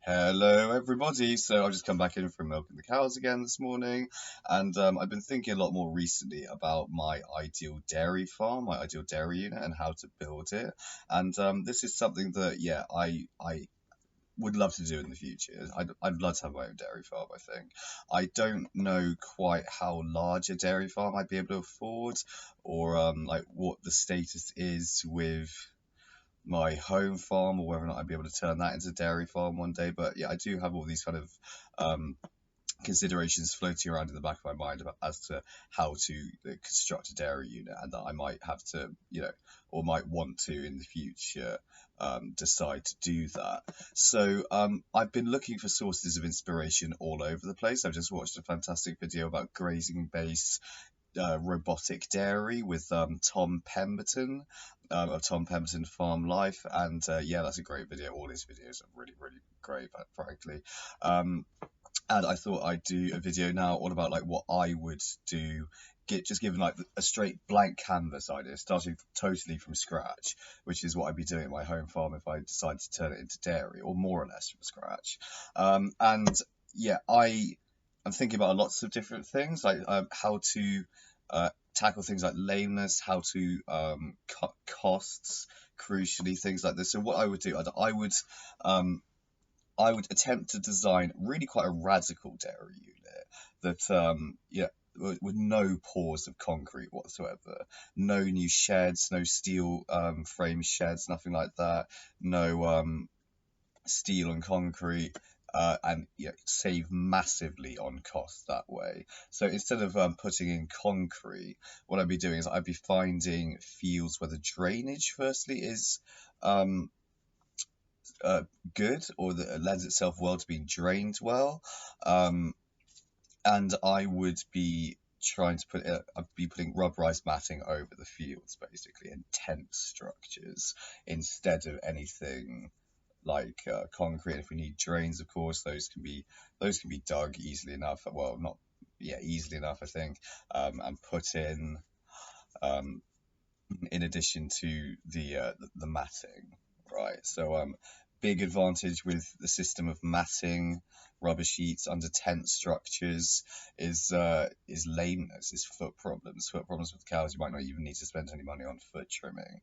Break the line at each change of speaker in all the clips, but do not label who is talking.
Hello, everybody. So I've just come back in from milking the cows again this morning, and I've been thinking a lot more recently about my ideal dairy farm, my ideal dairy unit, and how to build it. And this is something that, yeah, I would love to do in the future. I'd love to have my own dairy farm, I think. I don't know quite how large a dairy farm I'd be able to afford, or like what the status is with my home farm, or whether or not I'd be able to turn that into a dairy farm one day. But yeah, I do have all these kind of um, considerations floating around in the back of my mind about as to how to construct a dairy unit, and that I might have to, or might want to in the future decide to do that. So I've been looking for sources of inspiration all over the place. I've just watched a fantastic video about grazing based robotic dairy with Tom Pemberton of Tom Pemberton Farm Life, and yeah, that's a great video. All his videos are really, really great, frankly. Um, and I thought I'd do a video now all about like what I would do. Just given like a straight blank canvas idea, starting totally from scratch, which is what I'd be doing at my home farm if I decide to turn it into dairy, or more or less from scratch. And yeah, I'm thinking about lots of different things, like how to tackle things like lameness, how to cut costs, crucially, things like this. So what I would do, um, I would attempt to design really quite a radical dairy unit that, yeah, with no pores of concrete whatsoever, no new sheds, no steel frame sheds, nothing like that, no steel and concrete, and save massively on cost that way. So instead of putting in concrete, what I'd be doing is I'd be finding fields where the drainage, firstly, is um, uh, good, or that it lends itself well to being drained well. Um, and I would be trying to I'd be putting rubberized matting over the fields, basically, and tent structures instead of anything like concrete. If we need drains, of course, those can be dug easily enough. Well, not yeah, easily enough, I think, and put um, in addition to the matting, right? So big advantage with the system of matting rubber sheets under tent structures is lameness, is foot problems with cows. You might not even need to spend any money on foot trimming.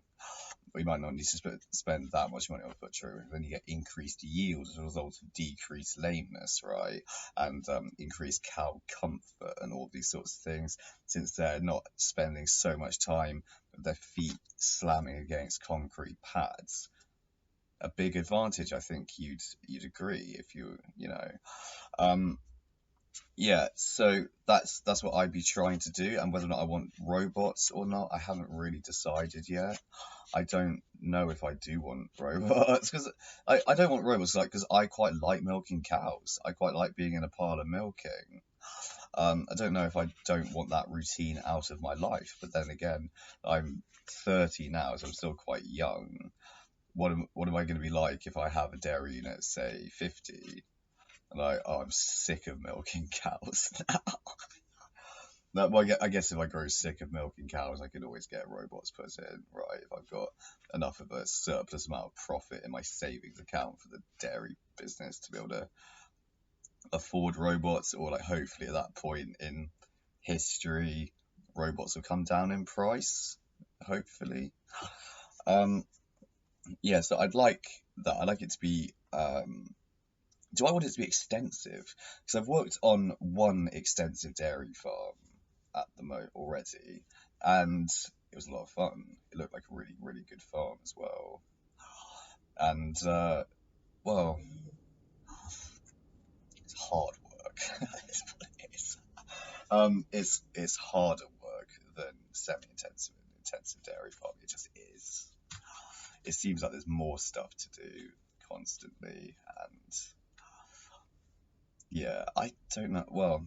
We might not need to spend that much money on foot trimming. Then you get increased yield as a result of decreased lameness, right? And increased cow comfort and all these sorts of things, since they're not spending so much time with their feet slamming against concrete pads. A big advantage, I think you'd agree if um, yeah, so that's what I'd be trying to do, and whether or not I want robots or not, I haven't really decided yet. I don't know if I do want robots, because I don't want robots, like, because I quite like milking cows. I quite like being in a parlour milking. I don't know if I don't want that routine out of my life, but then again, I'm 30 now, so I'm still quite young. What am I going to be like if I have a dairy unit, say 50? And I'm sick of milking cows now. Well, I guess if I grow sick of milking cows, I could always get robots put in, right? If I've got enough of a surplus amount of profit in my savings account for the dairy business to be able to afford robots, or like hopefully at that point in history, robots will come down in price, hopefully. Um, yeah, so I'd like that. I'd like it to be do I want it to be extensive? Because I've worked on one extensive dairy farm at the moment already, and it was a lot of fun. It looked like a really, really good farm as well. And well, it's hard work. That's what it is. It's harder work than semi-intensive and intensive dairy farming. It just is. It seems like there's more stuff to do constantly, and yeah, I don't know. Well,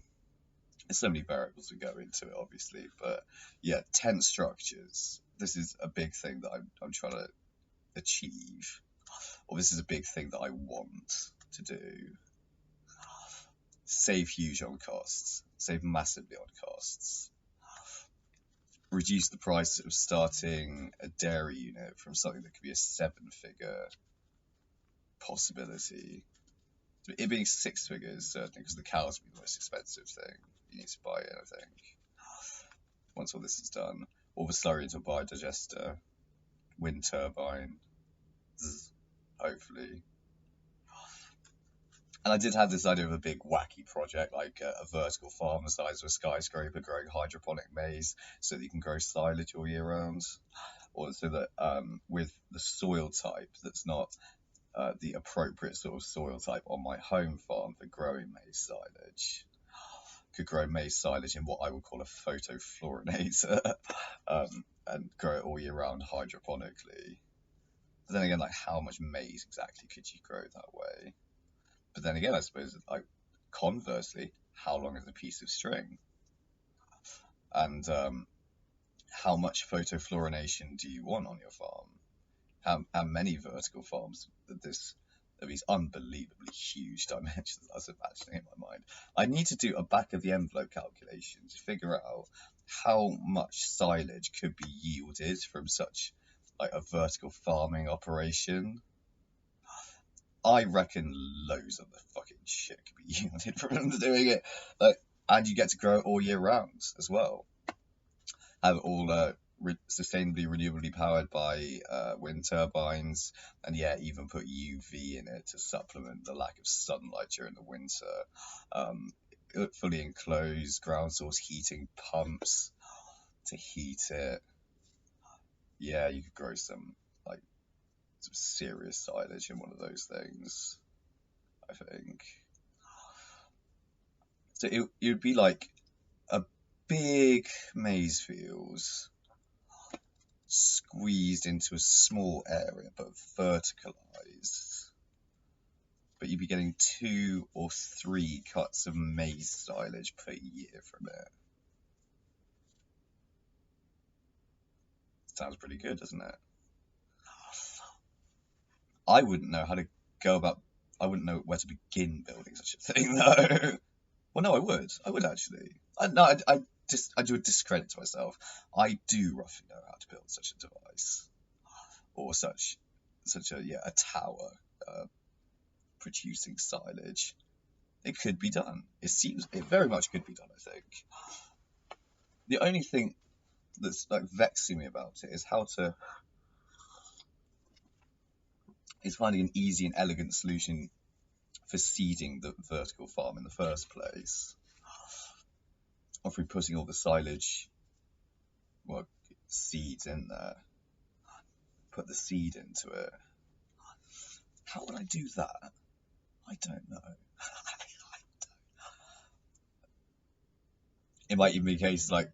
there's so many variables that go into it, obviously, but yeah, tent structures. This is a big thing that I'm trying to achieve, or this is a big thing that I want to do. Save huge on costs, save massively on costs, reduce the price of starting a dairy unit from something that could be a seven-figure possibility It being six figures, certainly, because the cows would be the most expensive thing you need to buy in, I think, once all this is done. All the slurry into a biodigester, wind turbine, hopefully. And I did have this idea of a big wacky project, like a vertical farm the size of a skyscraper growing hydroponic maize so that you can grow silage all year round. Or so that with the soil type that's not the appropriate sort of soil type on my home farm for growing maize silage, could grow maize silage in what I would call a photofluorinator and grow it all year round hydroponically. But then again, like, how much maize exactly could you grow that way? But then again, I suppose, like, conversely, how long is a piece of string? And how much photofluorination do you want on your farm? How many vertical farms of these unbelievably huge dimensions I was imagining in my mind? I need to do a back of the envelope calculation to figure out how much silage could be yielded from such like a vertical farming operation. I reckon loads of the fucking shit could be yielded from them doing it. Like, and you get to grow it all year round as well. Have it all sustainably, renewably powered by wind turbines, and yeah, even put UV in it to supplement the lack of sunlight during the winter. Fully enclosed ground source heating pumps to heat it. Yeah, you could grow some serious silage in one of those things, I think. So it would be like a big maize fields squeezed into a small area but verticalized. But you'd be getting 2 or 3 cuts of maize silage per year from it. Sounds pretty good, doesn't it? I wouldn't know how to go about. I wouldn't know where to begin building such a thing, though. Well, no, I would. I would actually. I do a discredit to myself. I do roughly know how to build such a device, or such a tower producing silage. It could be done. It very much could be done, I think. The only thing that's like vexing me about it is finding an easy and elegant solution for seeding the vertical farm in the first place. Or through putting all the silage, seeds in there. Put the seed into it. How would I do that? I don't know. It might even be a case like,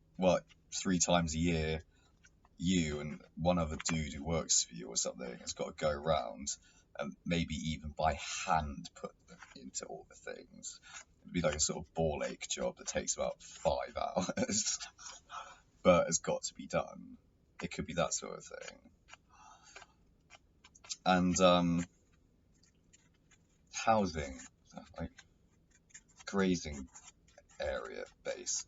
3 times a year, you and one other dude who works for you or something has got to go around and maybe even by hand put them into all the things. It'd be like a sort of ball ache job that takes about 5 hours, but has got to be done. It could be that sort of thing. And housing, like grazing area base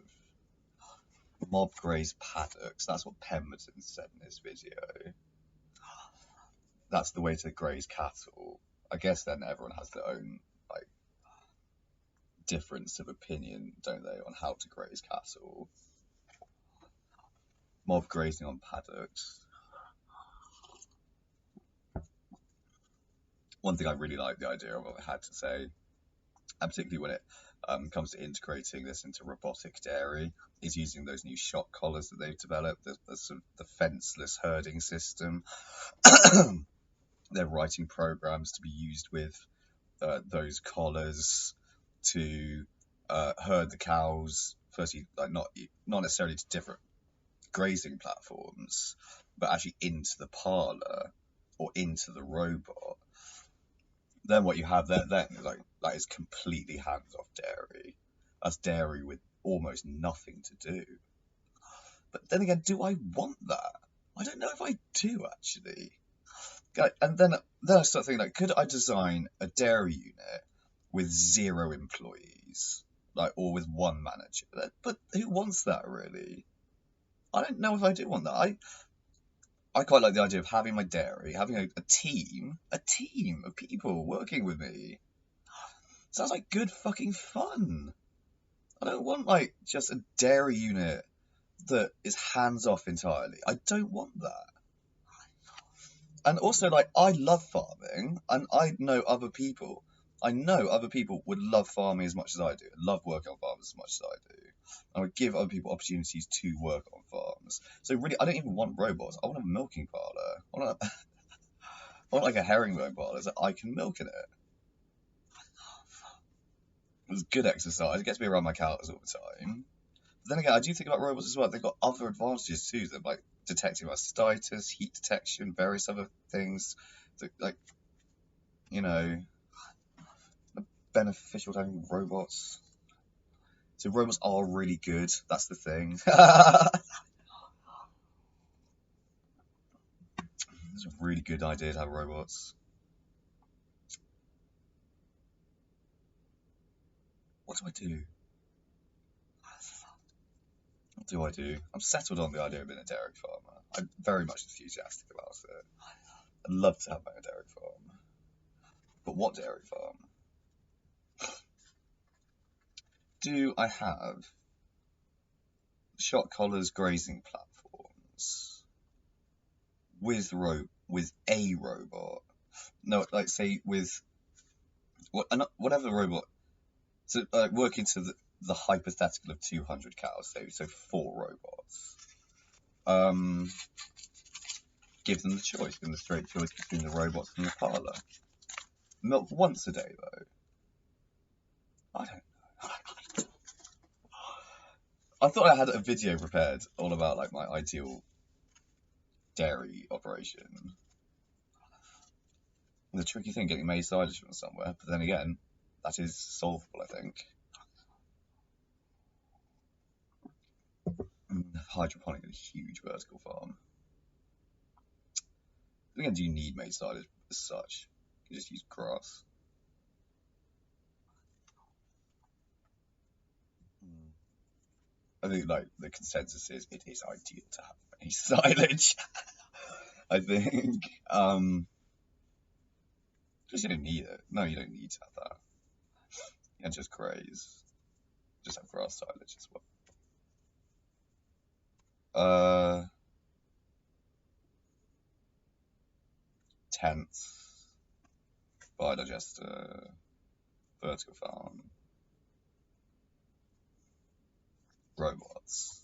of mob graze paddocks. That's what Pemberton said in his video. That's the way to graze cattle. I guess then everyone has their own like difference of opinion, don't they, on how to graze cattle. Mob grazing on paddocks. One thing I really like the idea of what I had to say, and particularly when it comes to integrating this into robotic dairy, is using those new shock collars that they've developed, the fenceless herding system. They're writing programs to be used with those collars to herd the cows, firstly, like not necessarily to different grazing platforms, but actually into the parlour or into the robot. Then what you have there then is like that is completely hands-off dairy. That's dairy with almost nothing to do. But then again, do I want that? I don't know if I do actually. And then I start thinking, like, could I design a dairy unit with 0 employees, like, or with 1 manager? But who wants that really? I don't know if I do want that. I quite like the idea of having my dairy, having a team of people working with me. Sounds like good fucking fun. I don't want like just a dairy unit that is hands off entirely. I don't want that. And also, like, I love farming, and I know other people would love farming as much as I do, love working on farms as much as I do. I would give other people opportunities to work on farms. So really, I don't even want robots. I want a milking parlour. I want like a herringbone parlour so I can milk in it. It's good exercise. It gets me around my cows all the time. But then again, I do think about robots as well. They've got other advantages too. They're like detecting mastitis, heat detection, various other things. That, like, you know, beneficial to having robots. So robots are really good. That's the thing. It's a really good idea to have robots. What do I do? What do I do? I'm settled on the idea of being a dairy farmer. I'm very much enthusiastic about it. I'd love to have my own dairy farm. But what dairy farm? Do I have shot collars grazing platforms with a robot? No, like say with whatever the robot. So working to the hypothetical of 200 cows, so 4 robots. Give them the choice, give them the straight choice between the robots and the parlour. Milk once a day though. I don't know. I thought I had a video prepared all about like my ideal dairy operation. The tricky thing getting made silage from somewhere, but then again, that is solvable, I think. Hydroponic and a huge vertical farm. Again, do you need made silage as such? You just use grass. I think like the consensus is it is ideal to have made silage. I think. Just you don't need it. No, you don't need to have that. You can just graze. Just have grass silage as well. Tents, biodigester, vertical farm, robots.